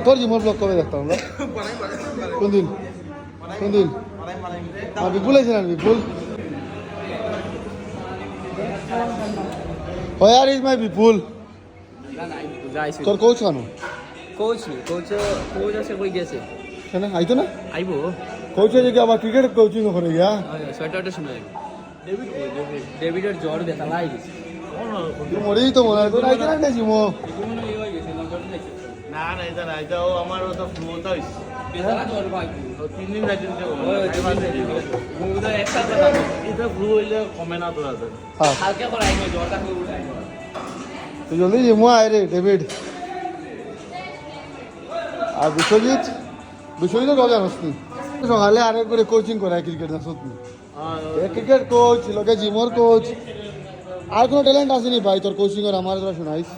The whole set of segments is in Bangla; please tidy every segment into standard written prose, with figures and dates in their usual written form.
তোর জিমর ব্লগ কবে দেখতাম আমরা? কোন দিন বিপুল আছে না বিপুল? Where is my বিপুল? তোর কোচ কেন? কোচ আছে কই গেছে কেন আইতো না? আইবো কোচ যে আবার ক্রিকেট কোচিং ওখানে গিয়া সোয়েটারটা শুনে ডেভিডের জ্বর ব্যথা লাই গেছে তুই মরেই তো মনে হয় তোর আইতো না জিমো না এটা না এটাও আমার তো ফ্লুটা হইছে জ্বর ভাই 3 দিন রাইতে একটা এটা ফ্লু হইলে কমে না তোরা হ্যাঁ হালকা করে আইবো জ্বরটা করে উঠাই তুই জলদি জিমো আয় রে ডেভিড আর বিশ্বজিৎ কবে জানোস নি সকালে আরেক করে কোচিং করায় ক্রিকেট জানোস নি ক্রিকেট কোচ লোকে জিমর কোচ আর কোনো ট্যালেন্ট আসেনি ভাই তোর কোচিং এর আমার তোরা শোনাইস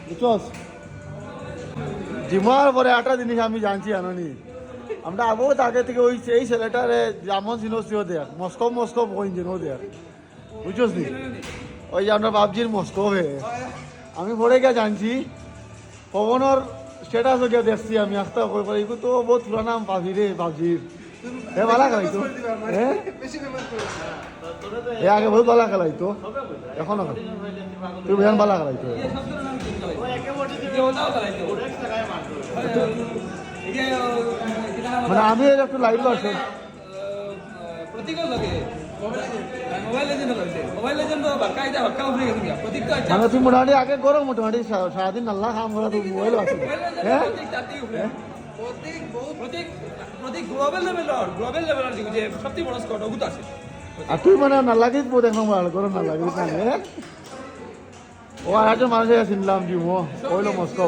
বুঝছস জিমার পরে একটা জিনিস আমি জানছি জানি আমরা বহুত আগে থেকে ওই সেই ছেলেটারে যেমন সিনোসিও দেখ মস্কো ইঞ্জিনও দেখ বুঝছস নি ওই যে আমরা বাবজির মস্কো হয়ে আমি পরে গিয়ে জানছি পবনের স্টেটাসও গিয়ে দেখছি আমি আস্তে করে এগুলো তো বহুত পুরানা পাবি রে বাবজির হে ভালো খেলাইতো হ্যাঁ এ আগে বহুত ভালো খেলাইতো এখনো তুই বেন ভালো খেলাইতো মানে আমি একটু লাইভ আসছি মানে তুই মোটামুটি আগে করো মোটামুটি সারাদিন আল্লাহ খাম করা তুই মোবাইল আছে হ্যাঁ আর তুই মানে না লাগিস বো দেখলাম ভালো করে না লাগিস না ও আর একজন মানুষ শুনলাম জিমো ওইলো মস্কো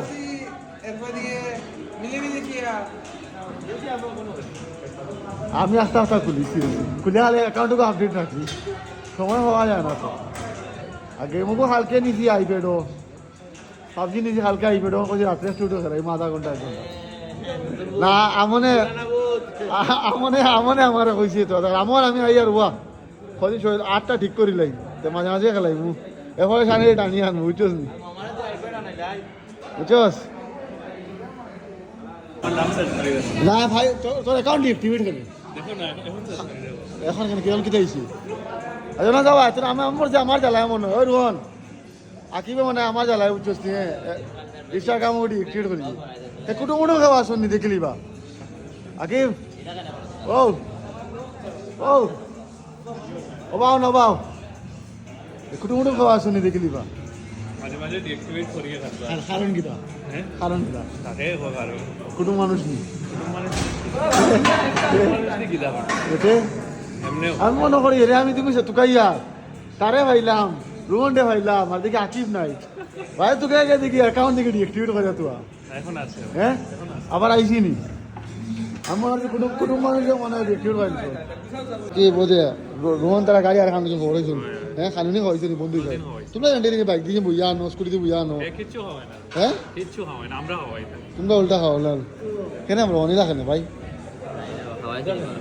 আমি আস্তে আস্তে খুলে হলে অ্যাকাউন্টকে আপডেট রাখি সময় হওয়া যায় না তো আর গেমকে হালকে নিছি আইপ্যাডও পাবজি নিছি হালকে আইপ্যাডও কইছি রাত্রে স্টুডিও খেলাই আধা ঘন্টা 1 ঘন্টা না আমনে আমার কইছি তো আমার আমি আই আর ওয়া কইছি 8টা ঠিক করি লাই মাঝে মাঝে খেলাই মু এরপরে সানি টানি আনবো বুঝছস নি বুঝছস না ভাই তোর অ্যাকাউন্ট ডিএক্টিভেট করে এখন কেন কেমন কি দিয়েছি আচ্ছা না যাওয়া তোর আমার জ্বালায় মনে ওই রোহন আঁকিবে মানে আমার জ্বালায় বুঝছস নি ইনস্টাগ্রাম ওটি ডিএক্টিভেট করেছি কুটুমুটু খাওয়া শুনি দেখলি বা আকিব ও বাও না বাও কুটুমুটু খাওয়া শুনি দেখলি বা মাঝে মাঝে ডিএক্টিভেট করিয়ে থাকবা কারণ কিটা কারণ কিটা তাকে কারণ কুটুম মানুষ নি আমি মনে করি রে আমি তুমি তুকাইয়া তারে ভাইলাম রোহনডে ভাইলাম আর দেখি আকিব নাই ভাই তোকে আগে দেখি অ্যাকাউন্ট দেখি ডিএক্টিভেট করে তুয়া এখন আছে হ্যাঁ আবার আইসি নি আমার কুটুম মানুষের মনে হয় ডিএক্টিভেট পাইছো কি বোঝে রোহন তারা গাড়ি আর খান কিছু হয়েছিল হ্যাঁ খানুনি হয়েছে নি বন্ধু ভাই তোমরা জানতে দেখি বাইক দিয়ে বইয়া আনো স্কুটি দিয়ে বইয়া আনো কিচ্ছু হয় না হ্যাঁ কিচ্ছু হয় না আমরা হওয়াই না তোমরা উল্টা খাও লাল কেন আমরা অনিলা কেন ভাই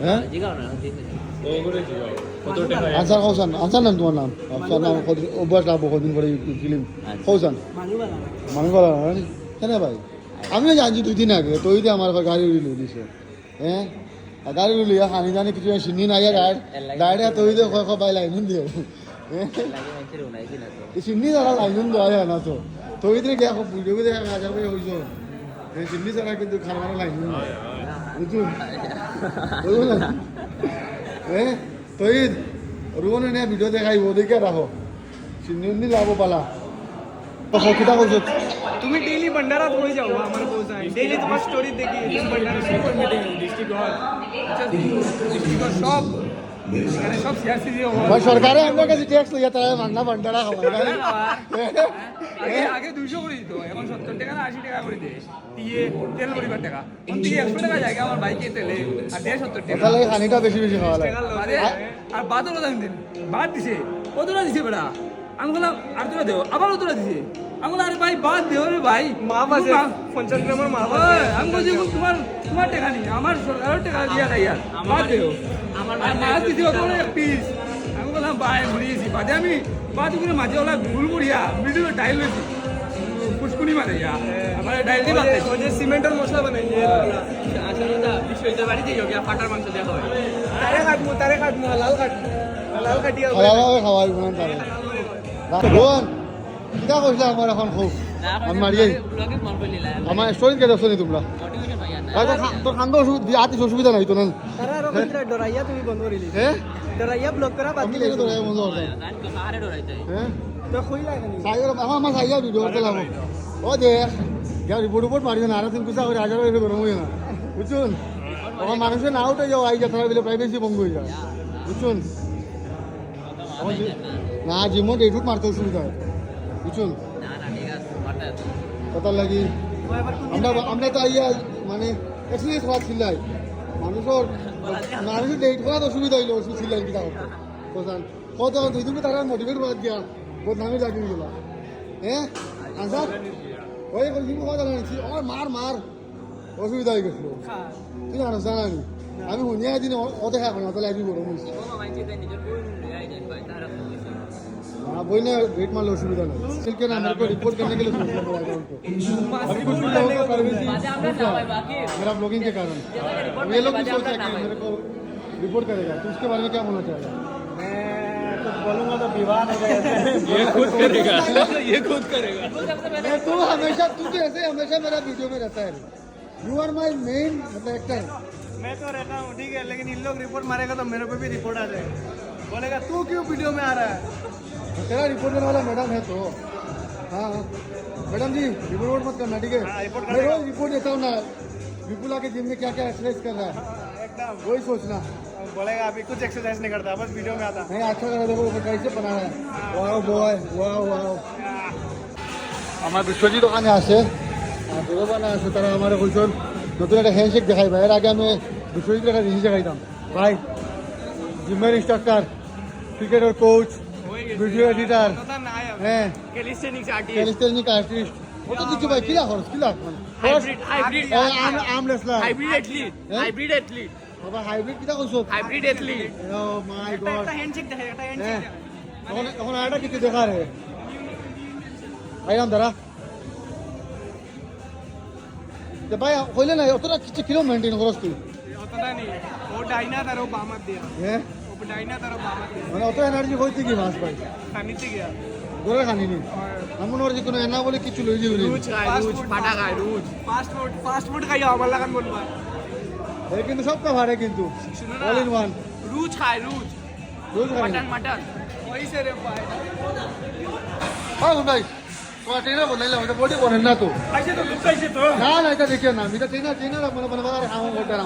হ্যাঁ আনসার কৌসান আনসার নাম তোমার নাম আপনার নাম অভ্যাস লাভ কদিন পরে ফিল্ম কৌসান মানুষ বলা কেন ভাই আমিও জানছি 2 দিন আগে তুই তো আমার গাড়ি উড়িয়ে দিছে হ্যাঁ গাড়ি উড়িয়ে হানি জানি কিছু চিনি নাই ডাইরেক্ট তুই তো ভাই লাইন দিও চিনি যারা লাইন দেওয়া যায় না তো তুই তো গিয়ে ভিডিও দেখা 1000 টাকা হয়েছ চিনি ছাড়া কিন্তু খাবার লাইন বুঝুন বুঝলেন হ্যাঁ তুই রুবনে নিয়ে ভিডিও দেখাইব দেখে রাখো চিনি লাভ পালা কিতা করছো তুমি ডেইলি ভন্ডারাত হয়ে যাও আমার কোচ ডেইলি তোমার স্টোরি দেখি ভন্ডারা ডিস্ট্রিক্ট হল সব এখানে সব সিয়াসি ভাই সরকারে আমার কাছে ট্যাক্স লইয়া তারা মাগনা ভন্ডারা খাওয়ায় আগে 200 করে দিত এখন 70 টাকা না 80 টাকা করে দেয় দিয়ে তেল পরিবার টাকা দিয়ে 100 টাকা জায়গা আমার বাইকে তেলে আর 70 টাকা তাহলে খানিটা বেশি বেশি খাওয়া লাগে আর বাদও দাম দিন বাদ দিছে কতটা দিছে বেটা আমি বললাম আর তোরা দেও আবারও তোরা দিছে আমি বললাম আরে ভাই বাদ দেও রে ভাই মাপ আছে 50 গ্রামের মাপ আছে আমি বলছি তোমার টাকা নেই আমার সরকারের টাকা দিয়া নাই আর বাদ দেও আমার মাছ দিতে হবে এক পিস আমি বললাম ভাই ভুলিয়েছি বাদে আমি বাদ করে মাঝে ওলা ভুল করিয়া ভিডিও টাইল হয়েছি পুষ্কুনি মারে আমার ডাইল দি বাকি ওই যে সিমেন্টের মশলা বানাইছে আসলে দা বিশ্বজিতের বাড়িতে গিয়া ফাটার মাংস দেওয়া হয় তারে কাটমু লাল কাটিয়া হালাভাবে খাওয়াই বোন তারে বোন কিটা কইলা আমার এখন খুব আমি মারিয়ে ব্লগে মন কইলিলা আমার স্টোরি কে দেখছো নি তোমরা মোটিভেশন ভাই না হয়তো তোর খান্দ অসুবিধা আতিস অসুবিধা নাই তো না তারা রবীন্দ্র ডরাইয়া তুমি বন্ধ করিলি হ্যাঁ ডরাইয়া ব্লক করা বাদ আমি দিলে কেন তোরা বন্ধ করতাম গান তো কাহারে ডরাইতে হ্যাঁ তো কইলা কেন সাইয়ের আমার সাইয়া ভিডিও করতে লাগো ও দে যা রিপোর্ট মারিও না আর তুমি কুসা করে আজার হয়ে গরম হইও না বুঝুন আমার মানুষের না উঠে যাও আই যা তারা বলে প্রাইভেসি ভঙ্গ হয়ে যায় বুঝুন না জিমো ডেটুট মারতে অসুবিধা হয় বুঝুন না না ঠিক আছে মারতে কথা লাগি আমরা তো আইয়া মানে এক্সারসাইজ করা ছিলাই মানুষের ডেট করার অসুবিধা হইলো ওষুধ ছিলেন কিনা করতে বুঝলেন কত দুই দিন তারা মোটিভেট করা দিয়া বদনামি লাগিয়ে গেল হ্যাঁ আনসার ওই জিমো কথা জানাচ্ছি আমার মার অসুবিধা হয়ে গেছিল তুই জানো জানানি আমি শুনিয়া দিন ও দেখা এখন অত লাগি গরম হয়েছে ও মাইছে তাই নিজের বই লই আই দেন ভাই তারা তো কইছে वही ना वेट मान लो असुविधा नहीं सिल्क ना मेरे को रिपोर्ट करने के लिए सोचना पड़ा अकाउंट को अभी कुछ भी लोगों को प्राइवेसी बाजे আমরা না ভাই বাকি मेरा ब्लॉगिंग के कारण रिपोर्ट ये लोग भी बाजे सोच আমরা रहे ना हैं कि मेरे को रिपोर्ट करेगा तो उसके बारे में क्या बोलना चाहेगा मैं कुछ बोलूंगा तो विवाह नहीं रहेगा ये खुद करेगा ये खुद करेगा तू हमेशा तू तो ऐसे हमेशा मेरा वीडियो में रहता है यू आर माई मेन मतलब एक्टर मैं तो रहता हूँ ठीक है लेकिन इन लोग रिपोर्ट मारेगा तो मेरे पे भी रिपोर्ट आ जाएगा बोलेगा तू क्यों वीडियो में आ रहा है तेरा रिपोर्ट करने वाला मैडम है तो हाँ मैडम जी रिपोर्ट मत करना ठीक है रिपोर्ट मैं रोज रिपोर्ट देता हूँ ना विपुला के जिम में क्या क्या एक्सरसाइज कर रहा है एकदम वही सोचना बोलेगा अभी कुछ एक्सरसाइज नहीं करता बस वीडियो में आता नहीं अच्छा करा देखो वो कैसे बना है वाओ बॉय वाओ वाओ আমার বিশ্বজিৎ ওখানে আছে আর দুর্বানা আছে তারা আমার কইছেন নতুন একটা হ্যান্ডশেক দেখাই ভাই এর আগে আমি বিশ্বজিৎ একটা জিনিস দেখাইতাম ভাই জিমের ইনস্ট্রাক্টর ক্রিকেটের কোচ ভিডিও এডিটার হ্যাঁ ক্যালিস্টেনিক আর্টিস্ট ওটা কিছু ভাই কিলা খরচ কিলা hybrid arm wrestler hybrid athlete বাবা হাইব্রিড কিটা কইছো হাইব্রিড অ্যাথলিট ও মাই গড একটা হ্যান্ডশেক দেখা একটা হ্যাঁ হ্যান্ডশেক এখন এখন আরেকটা কিছু দেখা রে আইরাম দাঁড়া যে ভাই হইলে না অতটা কিছু কিলো মেনটেন করস তুই অতটা নেই ও ডাইনা তার ও বামাত দিয়া হ্যাঁ ও ডাইনা তার ও বামাত দিয়া মানে অত এনার্জি হইতে কি মাস ভাই খানিতে গিয়া গোড়া খানিনি এমন ওর যে কোনো এনা বলে কিছু লই যাবি রুজ পাটা খায় রুজ ফাস্ট ফুড খাইয়া আমার লাগান বলবা এই কিন্তু সব কা ভাড়ে কিন্তু অল ইন ওয়ান রুজ খায় রুজ রোজ খানি মাটন ওইসে রে ভাই হ্যাঁ ভাই তোমার ট্রেনার বনাইলে ওটা বডি বনেন না তো আইছে তো লুকাইছে তো না না এটা দেখিও না এটা ট্রেনার মনে মনে বাজারে হামো করতে না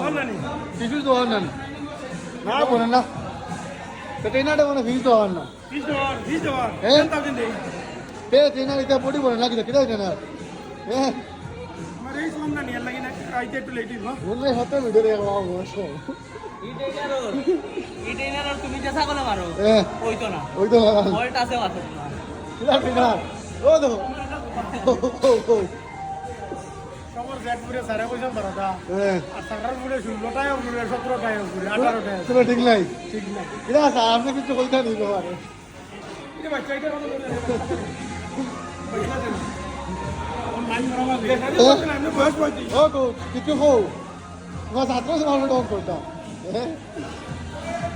কিছু তো হন না না বনেন না তো ট্রেনারটা মানে ফিস তো হন না ভিজ দেওয়ার হ্যাঁ 10,000 দেই তে ট্রেনার এটা বডি বনেন না কিটা ট্রেনার হ্যাঁ আমার এই সোম না নিয়ে লাগি না আইতে একটু লেট হইলো বললে হাতে ভিডিও দেখো বসো ইটেনার আর তুমি যেটা বলা মারো হ্যাঁ ওই তো না ওই তো বলটা আছে মাত্র কিটা ট্রেনার ও দেখো সবার জেট পুরে সারা পয়সা বারোটা হ্যাঁ আর সারার পুরে 16টায় পুরে 17টায় পুরে 18টায় তুমি ঠিক নাই ঠিক না কিটা আছে আপনি কিছু কইতা নি বাবা এই বাচ্চা এটা কত করে পয়সা দেন অনলাইন করা দেখা যাচ্ছে না আমি বয়স পাইছি ও কোচ কিছু হো তোমার ছাত্র সমাজে ডন করতা হ্যাঁ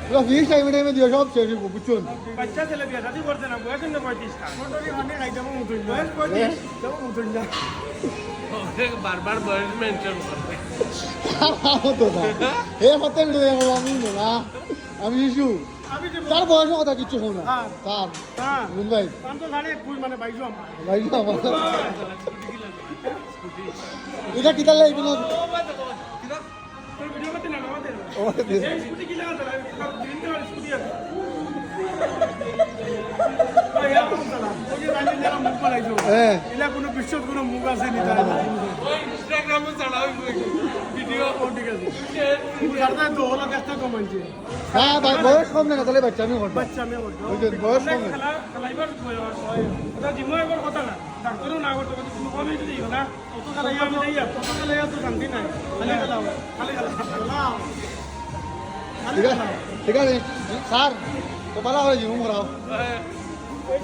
পুরো ফিস টাইমে দিও সব ছেড়ে দিব বুঝুন বাচ্চা ছেলে বিয়া শাদি করছে না বয়স না 35 টা মোটরি মানে খাই যাবো মুতুন বয়স 35 যাবো মুতুন যা বারবার বয়স মেনশন করবে তো না হে হতে ভিডিও আমি না আমি ইস্যু আমি যে তার বয়স কথা কিছু হো না হ্যাঁ। তার হ্যাঁ বুঝ ভাই আমি তো গাড়ি ফুল মানে বাইজো আমার ভাই আমার এটা কিতা লাগবে না তোর ভিডিও করতে না আমাদের ও এই স্কুটি কি লাগা চালা দিন তো স্কুটি আছে ভাই আপন চালা ওই যে রাইন যারা মুখ পালাইছো হ্যাঁ এলা কোনো বিশ্বত কোনো মুখ আছে নি তাই ওই ইনস্টাগ্রামে চালাও ভিডিও ও ঠিক আছে করতে তো হলো কষ্ট কমাইছে হ্যাঁ ভাই বয়স কম না তাহলে বাচ্চা আমি করব বাচ্চা আমি বলতো ওই যে বয়স কম না খেলা খেলাইবার বয়স হয় এটা জিমো একবার কথা না ডাক্তারও না করতে পারে তুমি কমে যদি না অত খেলাই আমি যাই অত খেলাই তো শান্তি নাই খালি খেলাও খালি খেলা ঠিক আছে ঠিক আছে স্যার তো ভালো হয়ে যাবো মোরাও এই